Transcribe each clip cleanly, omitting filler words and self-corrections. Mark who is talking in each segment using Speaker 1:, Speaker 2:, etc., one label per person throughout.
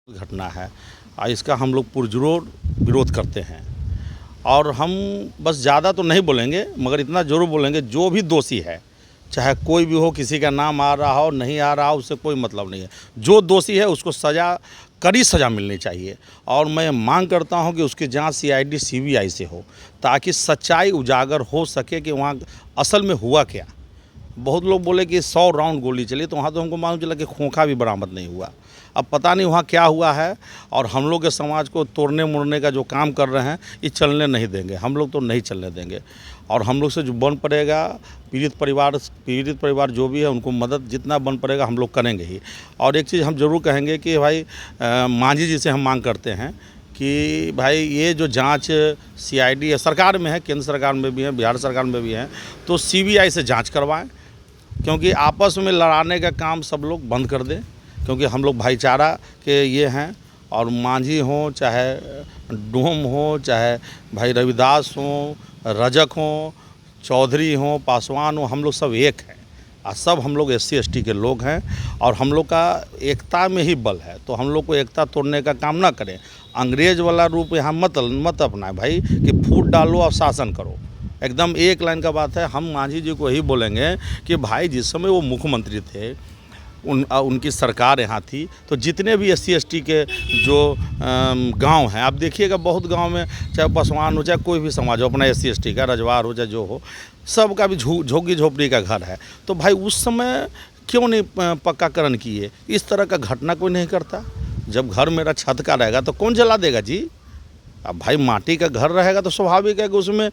Speaker 1: घटना है और इसका हम लोग पुरजोर विरोध करते हैं। और हम बस ज़्यादा तो नहीं बोलेंगे, मगर इतना ज़रूर बोलेंगे, जो भी दोषी है, चाहे कोई भी हो, किसी का नाम आ रहा हो नहीं आ रहा हो, उससे कोई मतलब नहीं है। जो दोषी है उसको कड़ी सज़ा मिलनी चाहिए। और मैं मांग करता हूं कि उसकी जांच सीआईडी सीबीआई से हो, ताकि सच्चाई उजागर हो सके कि वहाँ असल में हुआ क्या। बहुत लोग बोले कि 100 राउंड गोली चली, तो वहाँ तो हमको मालूम चला कि खोखा भी बरामद नहीं हुआ। अब पता नहीं वहाँ क्या हुआ है। और हम लोग के समाज को तोड़ने मोड़ने का जो काम कर रहे हैं, ये चलने नहीं देंगे, हम लोग तो नहीं चलने देंगे। और हम लोग से जो बन पड़ेगा, पीड़ित परिवार जो भी है, उनको मदद जितना बन पड़ेगा हम लोग करेंगे ही। और एक चीज़ हम ज़रूर कहेंगे कि भाई मांझी जी से हम मांग करते हैं कि भाई ये जो जांच सीआईडी है, सरकार में है, केंद्र सरकार में भी है, बिहार सरकार में भी है, तो सीबीआई से जांच करवाएं। क्योंकि आपस में लड़ाने का काम सब लोग बंद कर दें, क्योंकि हम लोग भाईचारा के ये हैं। और मांझी हो, चाहे डोम हो, चाहे भाई रविदास हो, रजक हो, चौधरी हो, पासवान हो, हम लोग सब एक हैं। और सब हम लोग SC ST के लोग हैं। और हम लोग का एकता में ही बल है, तो हम लोग को एकता तोड़ने का काम ना करें। अंग्रेज वाला रूप यहाँ मत अपनाएं भाई, कि फूट डालो और शासन करो। एकदम एक लाइन का बात है। हम मांझी जी को यही बोलेंगे कि भाई जिस समय वो मुख्यमंत्री थे, उनकी सरकार यहाँ थी, तो जितने भी SC ST के जो गांव हैं, आप देखिएगा बहुत गांव में, चाहे पासवान हो, चाहे कोई भी समाज हो, अपना SC ST का रजवार हो, चाहे जो हो, सबका भी झोंकी झोपड़ी का घर है। तो भाई उस समय क्यों नहीं पक्काकरण किए? इस तरह का घटना कोई नहीं करता। जब घर मेरा छत का रहेगा तो कौन जला देगा जी? अब भाई माटी का घर रहेगा तो स्वाभाविक है कि उसमें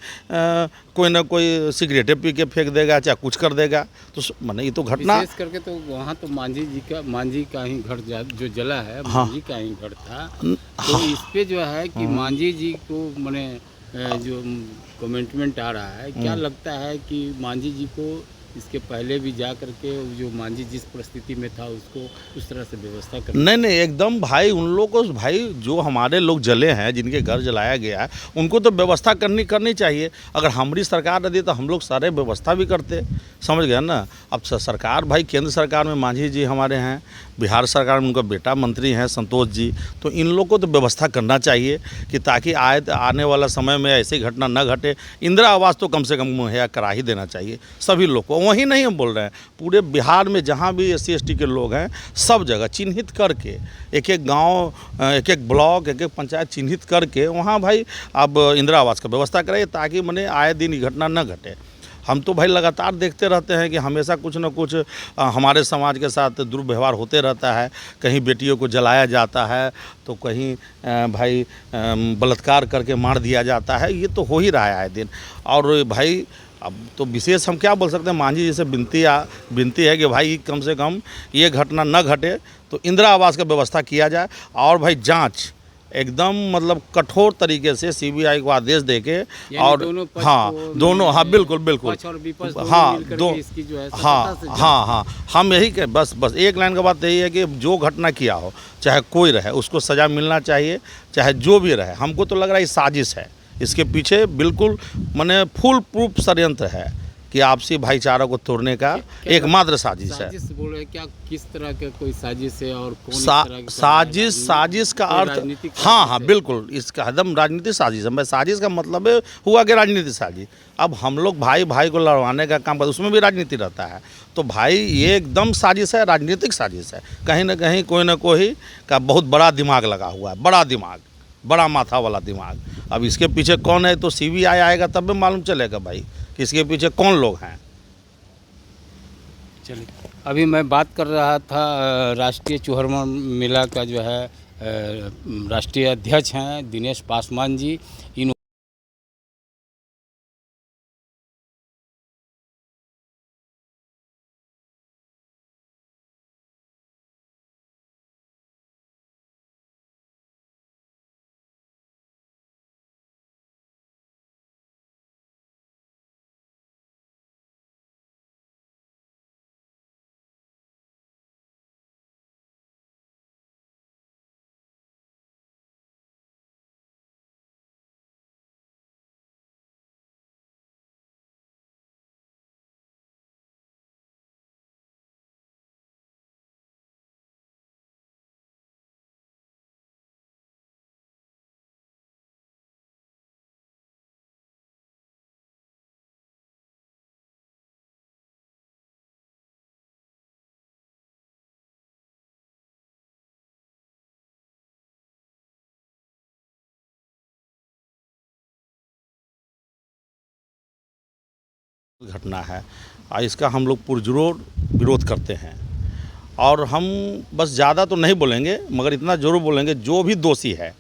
Speaker 1: कोई ना कोई सिगरेटें पी के फेंक देगा, चाहे कुछ कर देगा। तो माने ये तो घटना
Speaker 2: विशेष करके तो वहाँ तो मांझी का ही घर जो जला है,
Speaker 1: हाँ
Speaker 2: मांझी का ही घर था। तो
Speaker 1: हाँ
Speaker 2: इस पे जो है कि मांझी जी को माने जो कमेंटमेंट आ रहा है, क्या लगता है कि मांझी जी को इसके पहले भी जा करके जो मांझी जिस परिस्थिति में था उसको उस तरह से व्यवस्था करनी?
Speaker 1: नहीं एकदम भाई, उन लोगों को भाई, जो हमारे लोग जले हैं, जिनके घर जलाया गया है, उनको तो व्यवस्था करनी चाहिए। अगर हमारी सरकार रहती तो हम लोग सारे व्यवस्था भी करते, समझ गए ना। अब सरकार भाई, केंद्र सरकार में मांझी जी हमारे हैं, बिहार सरकार में उनका बेटा मंत्री हैं संतोष जी, तो इन लोग को तो व्यवस्था करना चाहिए कि ताकि आने वाला समय में ऐसी घटना न घटे। इंदिरा आवास तो कम से कम मुहैया करा ही देना चाहिए सभी लोग को। वहीं नहीं हम बोल रहे हैं, पूरे बिहार में जहाँ भी SC ST के लोग हैं, सब जगह चिन्हित करके, एक एक गांव, एक एक ब्लॉक, एक एक पंचायत चिन्हित करके वहाँ भाई अब इंदिरा आवास का व्यवस्था करें, ताकि मने आए दिन घटना न घटे। हम तो भाई लगातार देखते रहते हैं कि हमेशा कुछ न कुछ हमारे समाज के साथ दुर्व्यवहार होते रहता है। कहीं बेटियों को जलाया जाता है, तो कहीं भाई बलात्कार करके मार दिया जाता है। ये तो हो ही रहा है आए दिन। और भाई अब तो विशेष हम क्या बोल सकते हैं, मांझी जी से विनती है कि भाई कम से कम ये घटना न घटे, तो इंदिरा आवास का व्यवस्था किया जाए। और भाई जांच एकदम मतलब कठोर तरीके से सीबीआई को आदेश देके, और दोनों हाँ बिल्कुल
Speaker 2: पक्ष और विपक्ष
Speaker 1: हाँ
Speaker 2: मिल करके इसकी जो है
Speaker 1: हाँ
Speaker 2: सतर्कता से
Speaker 1: हाँ हम यही कह, बस एक लाइन का बात यही है कि जो घटना किया हो, चाहे कोई रहे, उसको सज़ा मिलना चाहिए, चाहे जो भी रहे। हमको तो लग रहा है ये साजिश है, इसके पीछे बिल्कुल माने फुल प्रूफ षड्यंत्र है कि आपसी भाईचारा को तोड़ने का एकमात्र साजिश है।
Speaker 2: साजिश बोल रहे क्या, किस तरह के कोई साजिश है और कौन इस तरह की
Speaker 1: साजिश का अर्थ, हाँ बिल्कुल, इसका एकदम राजनीतिक साजिश है। मैं साजिश का मतलब है हुआ कि राजनीतिक साजिश। अब हम लोग भाई को लड़वाने का काम करते, उसमें भी राजनीति रहता है। तो भाई ये एकदम साजिश है, राजनीतिक साजिश है। कहीं ना कहीं कोई ना कोई का बहुत बड़ा दिमाग लगा हुआ है, बड़ा दिमाग, बड़ा माथा वाला दिमाग। अब इसके पीछे कौन है तो सीबीआई आएगा तब भी मालूम चलेगा भाई कि इसके पीछे कौन लोग हैं।
Speaker 2: चलिए, अभी मैं बात कर रहा था राष्ट्रीय चूहरमा मेला का जो है राष्ट्रीय अध्यक्ष हैं दिनेश पासवान जी। इन
Speaker 1: घटना है इसका हम लोग पुरजोर विरोध करते हैं और हम बस ज़्यादा तो नहीं बोलेंगे मगर इतना ज़रूर बोलेंगे जो भी दोषी है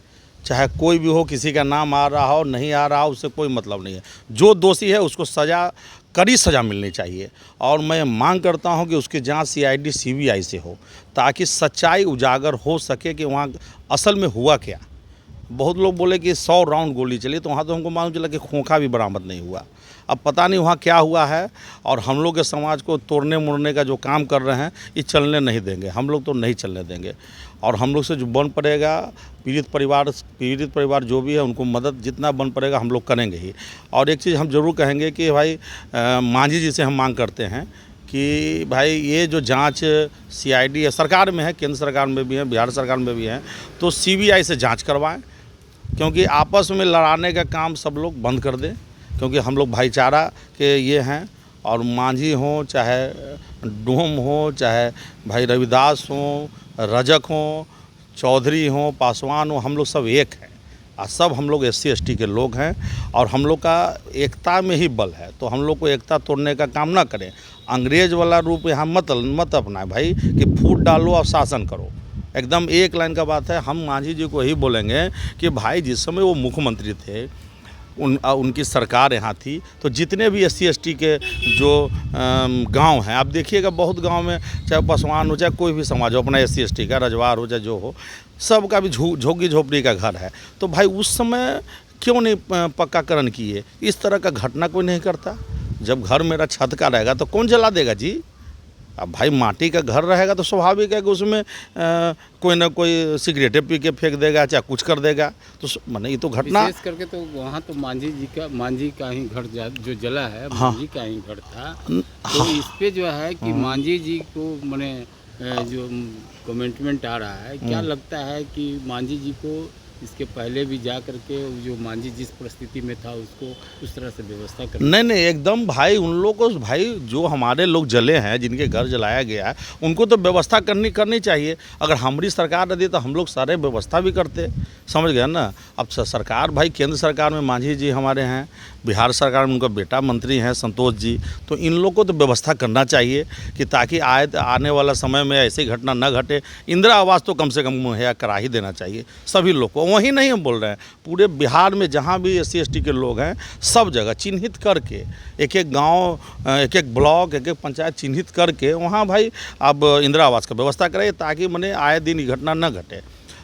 Speaker 1: चाहे कोई भी हो, किसी का नाम आ रहा हो नहीं आ रहा हो उससे कोई मतलब नहीं है। जो दोषी है उसको कड़ी सज़ा मिलनी चाहिए और मैं मांग करता हूं कि उसकी जांच सीआईडी सीबीआई से हो ताकि सच्चाई उजागर हो सके कि वहाँ असल में हुआ क्या। बहुत लोग बोले कि 100 राउंड गोली चली, तो वहाँ तो हमको मालूम चला कि खोखा भी बरामद नहीं हुआ। अब पता नहीं वहाँ क्या हुआ है और हम लोग के समाज को तोड़ने मोड़ने का जो काम कर रहे हैं ये चलने नहीं देंगे, हम लोग तो नहीं चलने देंगे। और हम लोग से जो बन पड़ेगा पीड़ित परिवार जो भी है उनको मदद जितना बन पड़ेगा हम लोग करेंगे ही। और एक चीज़ हम ज़रूर कहेंगे कि भाई मांझी जी से हम मांग करते हैं कि भाई ये जो जांच सीआईडी है, सरकार में है, केंद्र सरकार में भी है, बिहार सरकार में भी है, तो सीबीआई से जांच करवाएं क्योंकि आपस में लड़ाने का काम सब लोग बंद कर दें क्योंकि हम लोग भाईचारा के ये हैं। और मांझी हो चाहे डोम हो चाहे भाई रविदास हो, रजक हो, चौधरी हो, पासवान हो, हम लोग सब एक हैं और सब हम लोग SC ST के लोग हैं और हम लोग का एकता में ही बल है। तो हम लोग को एकता तोड़ने का काम ना करें, अंग्रेज वाला रूप यहाँ मत अपनाएं भाई कि फूट डालो और शासन करो। एकदम एक लाइन का बात है। हम मांझी जी को यही बोलेंगे कि भाई जिस समय वो मुख्यमंत्री थे उनकी सरकार यहाँ थी तो जितने भी SC ST के जो गांव हैं आप देखिएगा, बहुत गांव में चाहे पासवान हो चाहे कोई भी समाज हो, अपना SC ST का रजवार हो चाहे जो हो, सबका भी झोंकी झोपड़ी का घर है। तो भाई उस समय क्यों नहीं पक्काकरण किए? इस तरह का घटना कोई नहीं करता। जब घर मेरा छत का रहेगा तो कौन जला देगा जी? अब भाई माटी का घर रहेगा तो स्वाभाविक है कि उसमें कोई ना कोई सिगरेटें पी के फेंक देगा चाहे कुछ कर देगा। तो माने ये तो घटना
Speaker 2: विशेष करके तो वहाँ तो मांझी का ही घर जो जला है,
Speaker 1: हाँ,
Speaker 2: मांझी का ही घर था। तो इस पे जो है कि मांझी जी को माने जो कमेंटमेंट आ रहा है, क्या लगता है कि मांझी जी को इसके पहले भी जा करके जो मांझी जिस परिस्थिति में था उसको उस तरह से व्यवस्था कर?
Speaker 1: नहीं एकदम भाई उन लोगों को भाई जो हमारे लोग जले हैं जिनके घर जलाया गया है उनको तो व्यवस्था करनी चाहिए। अगर हमारी सरकार रहती तो हम लोग सारे व्यवस्था भी करते, समझ गए ना। अब सरकार भाई केंद्र सरकार में मांझी जी हमारे हैं, बिहार सरकार में उनका बेटा मंत्री हैं संतोष जी, तो इन लोग को तो व्यवस्था करना चाहिए कि ताकि आने वाला समय में ऐसी घटना न घटे। इंदिरा आवास तो कम से कम मुहैया करा ही देना चाहिए सभी लोग को। वहीं नहीं हम बोल रहे हैं, पूरे बिहार में जहाँ भी SC ST के लोग हैं सब जगह चिन्हित करके एक एक गांव, एक एक ब्लॉक, एक एक पंचायत चिन्हित करके वहाँ भाई अब इंदिरा आवास का व्यवस्था करें ताकि मने आए दिन ये घटना न घटे।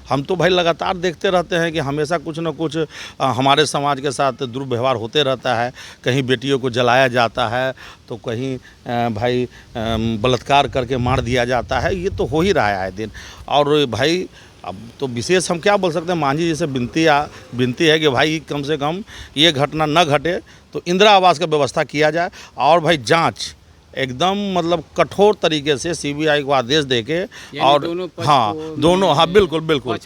Speaker 1: हम तो भाई लगातार देखते रहते हैं कि हमेशा कुछ न कुछ हमारे समाज के साथ दुर्व्यवहार होते रहता है। कहीं बेटियों को जलाया जाता है तो कहीं भाई बलात्कार करके मार दिया जाता है, ये तो हो ही रहा है आए दिन। और भाई अब तो विशेष हम क्या बोल सकते हैं, मांझी जी से विनती है कि भाई कम से कम ये घटना न घटे तो इंदिरा आवास का व्यवस्था किया जाए और भाई जांच एकदम मतलब कठोर तरीके से सीबीआई को आदेश देके और दोनों बिल्कुल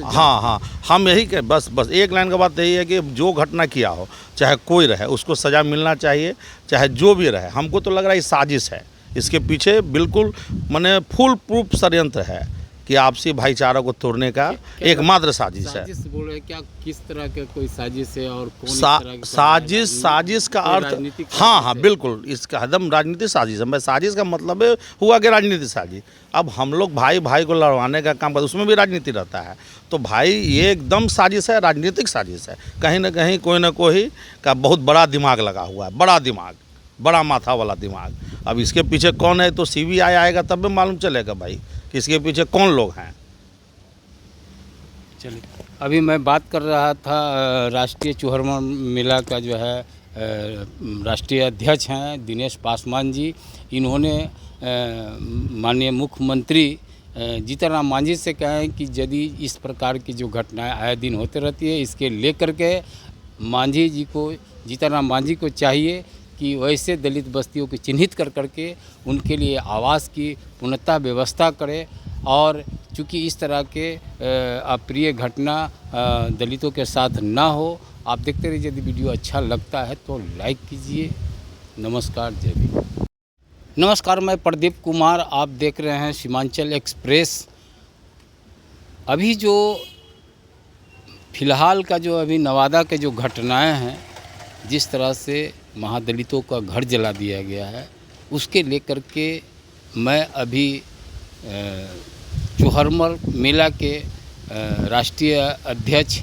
Speaker 1: हाँ हम यही के बस एक लाइन का बात यही है कि जो घटना किया हो चाहे कोई रहे उसको सज़ा मिलना चाहिए, चाहे जो भी रहे। हमको तो लग रहा है ये साजिश है, इसके पीछे बिल्कुल माने फुल प्रूफ षड्यंत्र है कि आपसी भाईचारा को तोड़ने का एकमात्र साजिश है।
Speaker 2: बोल रहे क्या किस तरह का कोई साजिश है और कौन
Speaker 1: साजिश का अर्थ हाँ बिल्कुल इसका एकदम राजनीतिक साजिश है। मैं साजिश का मतलब है हुआ कि राजनीतिक साजिश। अब हम लोग भाई को लड़वाने का काम करते उसमें भी राजनीति रहता है, तो भाई ये एकदम साजिश है, राजनीतिक साजिश है। कहीं ना कहीं कोई ना कोई का बहुत बड़ा दिमाग लगा हुआ है, बड़ा दिमाग, बड़ा माथा वाला दिमाग। अब इसके पीछे कौन है तो सीबीआई आएगा तब भी मालूम चलेगा भाई कि इसके पीछे कौन लोग हैं।
Speaker 2: चलिए, अभी मैं बात कर रहा था राष्ट्रीय चौहरमा मेला का जो है राष्ट्रीय अध्यक्ष हैं दिनेश पासवान जी। इन्होंने माननीय मुख्यमंत्री जीतनराम मांझी से कहें कि यदि इस प्रकार की जो घटनाएं आए दिन होते रहती है इसके लेकर के मांझी जी को, जीतनराम मांझी को चाहिए कि वैसे दलित बस्तियों को चिन्हित कर करके उनके लिए आवास की पूर्णतः व्यवस्था करे। और चूँकि इस तरह के अप्रिय घटना दलितों के साथ ना हो, आप देखते रहिए। यदि वीडियो अच्छा लगता है तो लाइक कीजिए। नमस्कार, जय भीम। नमस्कार, मैं प्रदीप कुमार, आप देख रहे हैं सीमांचल एक्सप्रेस। अभी जो फ़िलहाल का जो अभी नवादा के जो घटनाएं हैं जिस तरह से महादलितों का घर जला दिया गया है, उसके लेकर के मैं अभी चौहरमल मेला के राष्ट्रीय अध्यक्ष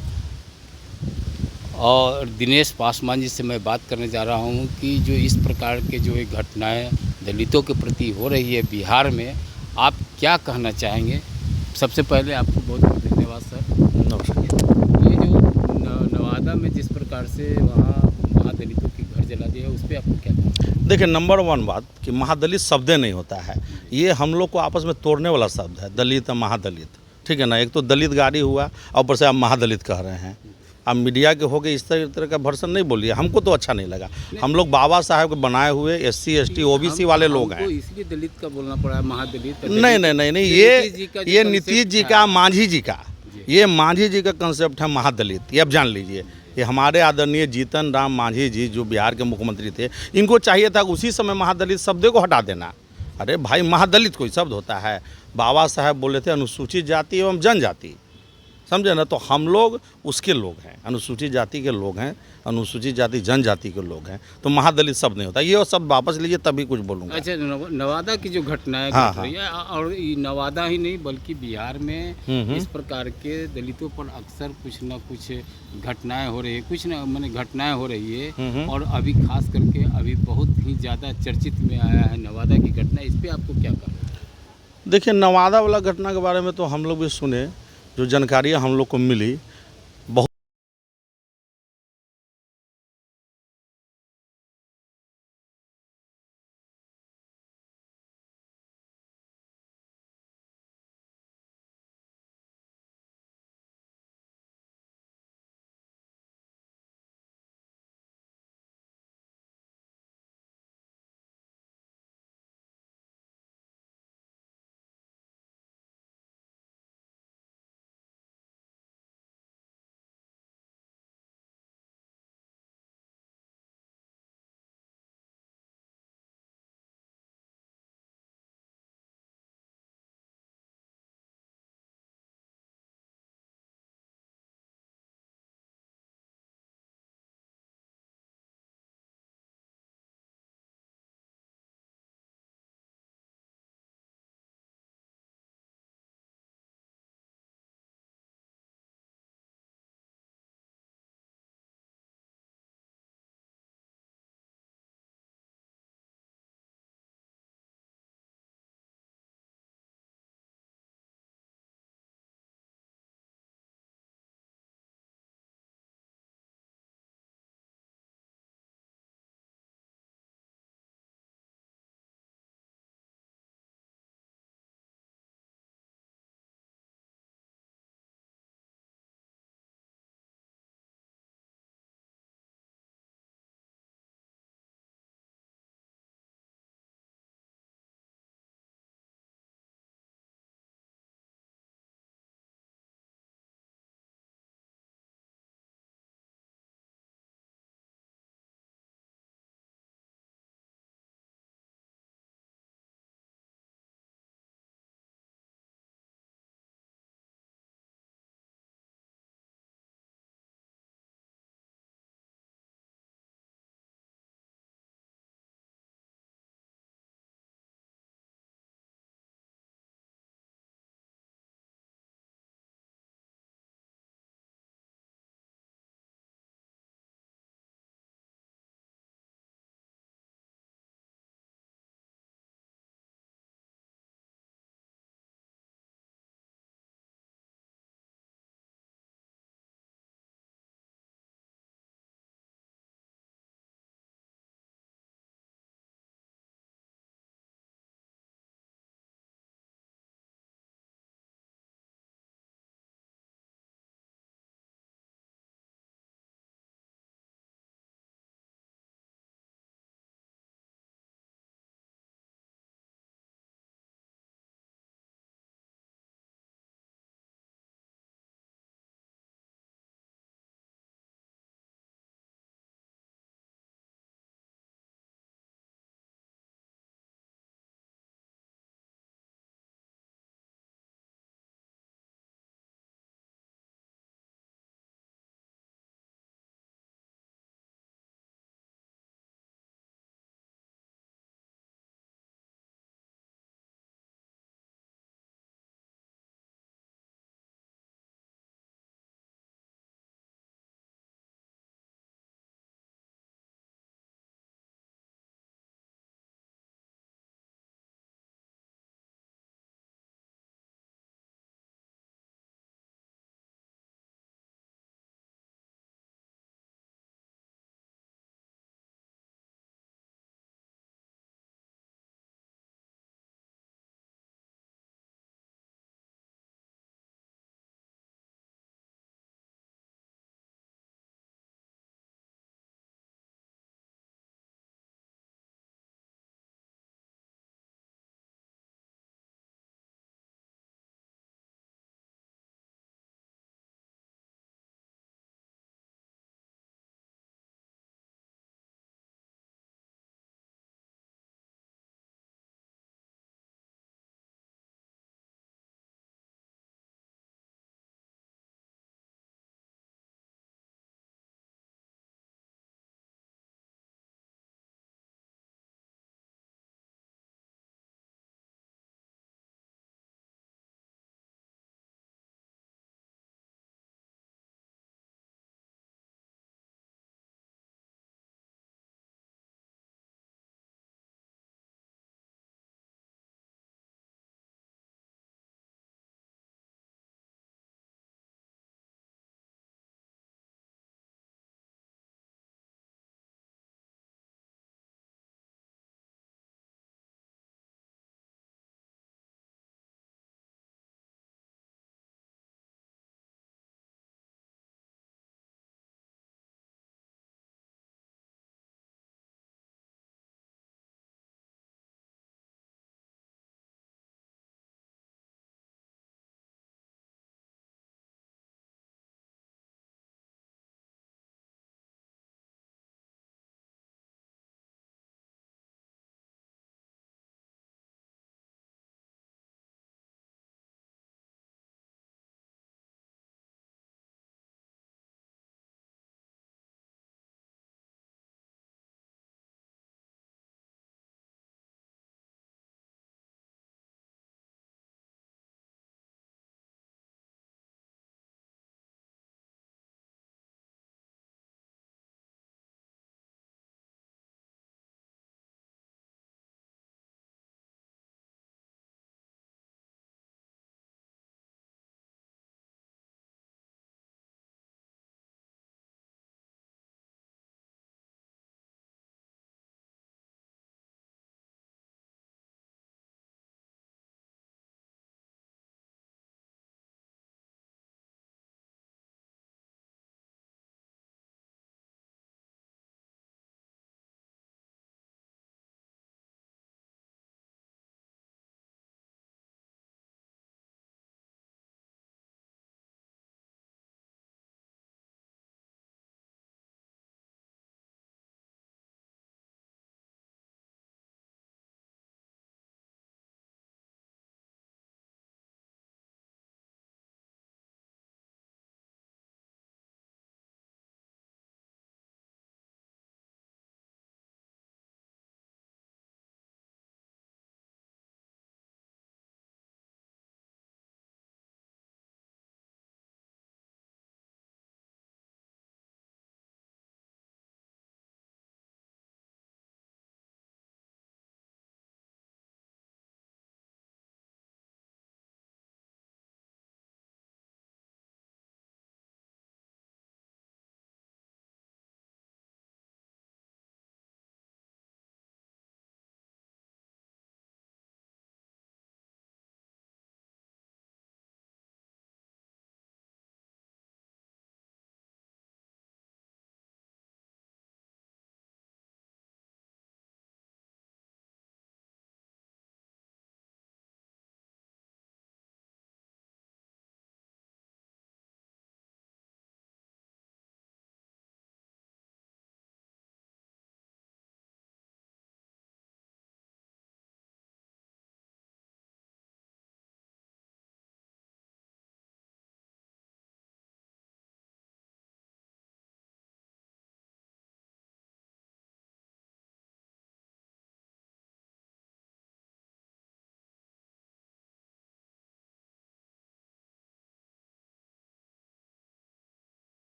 Speaker 2: और दिनेश पासवान जी से मैं बात करने जा रहा हूँ कि जो इस प्रकार के जो एक घटनाएं दलितों के प्रति हो रही है बिहार में, आप क्या कहना चाहेंगे? सबसे पहले आपको बहुत बहुत धन्यवाद सर।
Speaker 1: नमस्कार।
Speaker 2: ये जो नवादा में जिस प्रकार से वहाँ महादलितों की घर जला दिया है, उस पर आपको क्या कहना है?
Speaker 1: देखिए, नंबर वन बात कि महादलित शब्द नहीं होता है, ये हम लोग को आपस में तोड़ने वाला शब्द है, दलित और महादलित, ठीक है ना। एक तो दलित गाड़ी हुआ और ऊपर से आप महादलित कह रहे हैं। आप मीडिया के होके इस तरह का वर्सन नहीं बोलिए, हमको तो अच्छा नहीं लगा। हम लोग बाबा साहब के बनाए हुए SC ST OBC वाले लोग हैं।
Speaker 2: हमको इसलिए दलित का बोलना पड़ा है, महादलित।
Speaker 1: नहीं नहीं नहीं नहीं, ये नीतीश जी का, मांझी जी का, ये मांझी जी का कंसेप्ट है महादलित, ये आप जान लीजिए। ये हमारे आदरणीय जीतन राम मांझी जी जो बिहार के मुख्यमंत्री थे, इनको चाहिए था उसी समय महादलित शब्द को हटा देना। अरे भाई, महादलित कोई शब्द होता है? बाबा साहब बोले थे अनुसूचित जाति एवं जनजाति, समझे ना। तो हम लोग उसके लोग हैं, अनुसूचित जाति के लोग हैं, अनुसूचित जाति जनजाति के लोग हैं, तो महादलित शब्द नहीं होता। ये शब्द वापस लीजिए तभी कुछ बोलूँगा।
Speaker 2: अच्छा, नवादा की जो घटनाएं
Speaker 1: हाँ,
Speaker 2: घट रही है, और ये नवादा ही नहीं बल्कि बिहार में इस प्रकार के दलितों पर अक्सर कुछ न कुछ घटनाएं हो रही है, कुछ न मैंने घटनाएं हो रही है। और अभी खास करके अभी बहुत ही ज़्यादा चर्चित में आया है नवादा की घटना, इस पर आपको क्या कहना है?
Speaker 1: देखिए, नवादा वाला घटना के बारे में तो हम लोग भी सुने, जो जानकारियाँ हम लोग को मिली,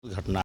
Speaker 1: घटना